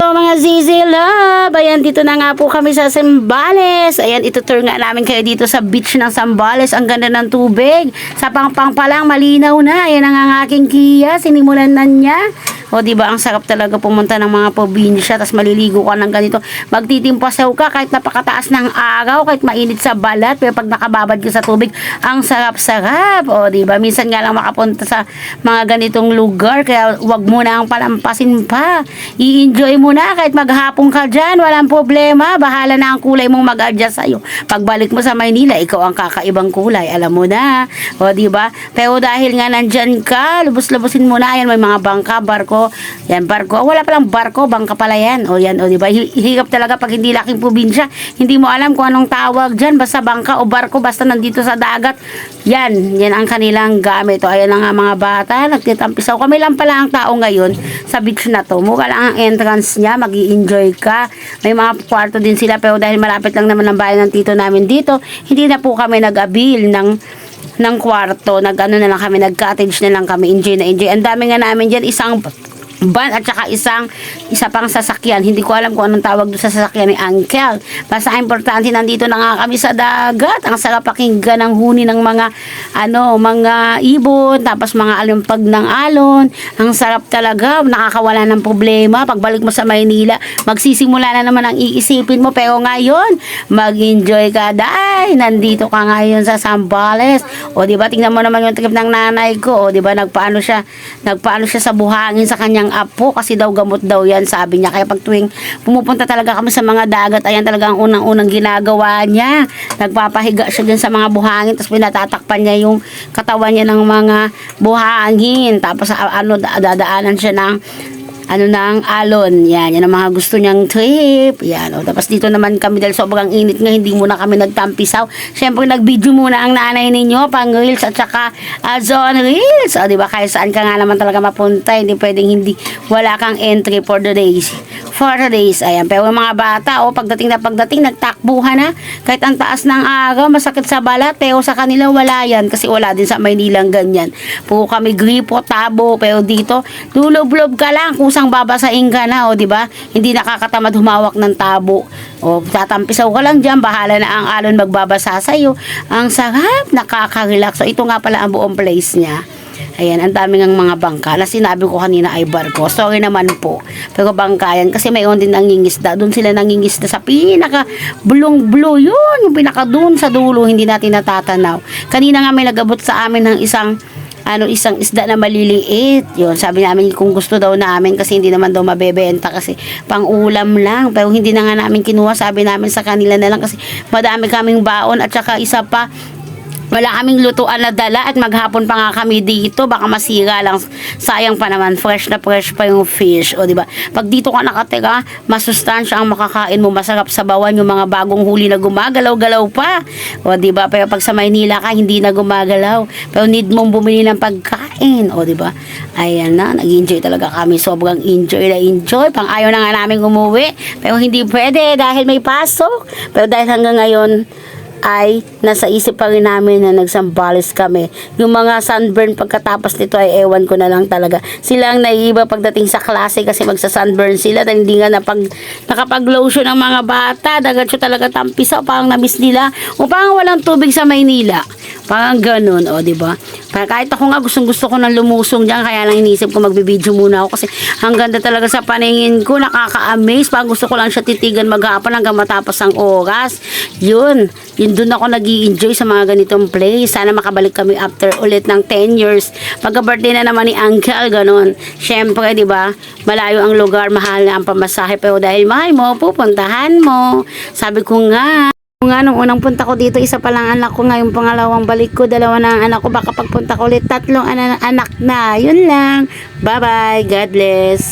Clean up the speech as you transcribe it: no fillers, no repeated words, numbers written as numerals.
So mga Zizi Love, ayan dito na nga po kami sa Zambales. Ayan, itutur nga namin kayo dito sa beach ng Zambales. Ang ganda ng tubig. Sa pangpang pa lang, malinaw na. Ayan ang aking Kia, sinimulan na niya. O diba, ang sarap talaga pumunta ng mga probinsya, tas maliligo ka ng ganito. Magtitimpasaw ka kahit napakataas ng araw, kahit mainit sa balat, pero pag nakababad ka sa tubig, ang sarap-sarap. O diba, minsan nga lang makapunta sa mga ganitong lugar, kaya wag mo na ang palampasin pa. I-enjoy mo na kahit maghapon ka dyan, walang problema. Bahala na ang kulay mong mag-adjust sa'yo. Pagbalik mo sa Maynila, ikaw ang kakaibang kulay. Alam mo na. O diba? Pero dahil nga nandyan ka, lubos-lubosin mo na. Ayan, may mga bangka, barko. Yan, barko. Wala palang barko, bangka pala yan. O yan, o diba? Hirap talaga pag hindi laking probinsya. Hindi mo alam kung anong tawag dyan. Basta bangka o barko, basta nandito sa dagat. Yan, yan ang kanilang gamit. O ayan na nga mga bata, nagtitampisaw. Kami lang pala ang tao ngayon sa beach na to. Mukha lang ang entrance niya, mag-i-enjoy ka. May mga kwarto din sila, pero dahil malapit lang naman ang bayan ng tito namin dito, hindi na po kami nag-abil ng kwarto. Nag-ano na lang kami, nag-cottage na lang kami. Enjoy na enjoy. Ang dami nga namin dyan, isang van at saka isa pang sasakyan. Hindi ko alam kung anong tawag doon sa sasakyan ni Uncle. Basta importante, nandito na nga kami sa dagat. Ang sarap pakinggan ng huni ng mga mga ibon, tapos mga alumpag ng alon. Ang sarap talaga, nakakawala ng problema. Pagbalik mo sa Maynila, magsisimula na naman ang iisipin mo, pero ngayon mag-enjoy ka dahil nandito ka ngayon sa Zambales. O di ba, tingnan mo naman yung trip ng nanay ko. O di ba, nagpaano siya sa buhangin sa kanyang apo kasi daw gamot daw yan, sabi niya. Kaya pag tuwing pumupunta talaga kami sa mga dagat, ayan talaga ang unang-unang ginagawa niya. Nagpapahiga siya dyan sa mga buhangin, tapos pinatatakpan niya yung katawan niya ng mga buhangin, tapos dadaanan siya ng ng alon. Yan ang mga gusto niyang trip. Yan, o. Tapos dito naman kami, dahil sobrang init nga, hindi muna kami nagtampisaw. Siyempre, nag-video muna ang nanay ninyo, pang reels at saka zone reels. O, diba, kahit saan ka nga naman talaga mapunta, hindi pwedeng wala kang entry for the days. Ayan. Pero mga bata, pagdating, nagtakbuhan na. Kahit ang taas ng araw, masakit sa balat, pero sa kanila wala yan. Kasi wala din sa Maynilang ganyan. Puro kami gripo, tabo, pero dito, lulublob ka lang, kusang babasain ka na, o diba? Hindi nakakatamad humawak ng tabo. O, tatampisaw ka lang dyan, bahala na ang alon magbabasa sa'yo. Ang sarap, nakaka-relax. So, ito nga pala ang buong place niya. Ayan, ang daming ang mga bangka na sinabi ko kanina ay barko. Sorry naman po. Pero bangka yan, kasi mayroon din nangingisda. Doon sila nangingisda sa pinaka blue yun. Yung pinaka doon sa dulo, hindi natin natatanaw. Kanina nga may nagabot sa amin ng isang isda na maliliit. Yun, sabi namin kung gusto daw namin, kasi hindi naman daw mabebenta kasi pang ulam lang. Pero hindi na nga namin kinuha, sabi namin sa kanila na lang kasi madami kaming baon at saka isa pa, wala kaming lutuan na dala at maghapon pa nga kami dito, baka masira lang, sayang pa naman, fresh na fresh pa yung fish. O diba, pag dito ka nakatira, masustansya ang makakain mo, masarap sabawan yung mga bagong huli na gumagalaw-galaw pa. O diba, pero pag sa Maynila ka, hindi na gumagalaw, pero need mong bumili ng pagkain. O diba, ayan na, nag-enjoy talaga kami, sobrang enjoy na enjoy. Pang ayaw na nga namin umuwi, pero hindi pwede dahil may pasok. Pero dahil hanggang ngayon ay nasa isip pa rin namin na nagsambales kami. Yung mga sunburn pagkatapos nito ay ewan ko na lang talaga. Sila ang naiiba pagdating sa klase kasi magsa-sunburn sila dahil hindi nga nakapag-lotion ang mga bata. Dagatso talaga tampisaw, parang na-miss nila. O parang walang tubig sa Maynila. Parang ganun, o diba? Kahit ako nga gustong-gusto ko ng lumusong dyan, kaya lang inisip ko magbibideo muna ako kasi ang ganda talaga sa paningin ko, nakaka-amaze. Parang gusto ko lang siya titigan maghapon hanggang matapos ang oras. Yun doon ako nag-i-enjoy sa mga ganitong place. Sana makabalik kami after ulit ng 10 years. Pagka-birthday na naman ni Uncle, ganun. Siyempre, di ba, malayo ang lugar, mahal na ang pamasahe, pero dahil mahal mo, pupuntahan mo. Sabi ko nga, nung unang punta ko dito, isa pa lang anak ko, ngayon pangalawang balik ko, dalawa na ang anak ko, baka pagpunta ko ulit, 3 anak na. Yun lang. Bye-bye. God bless.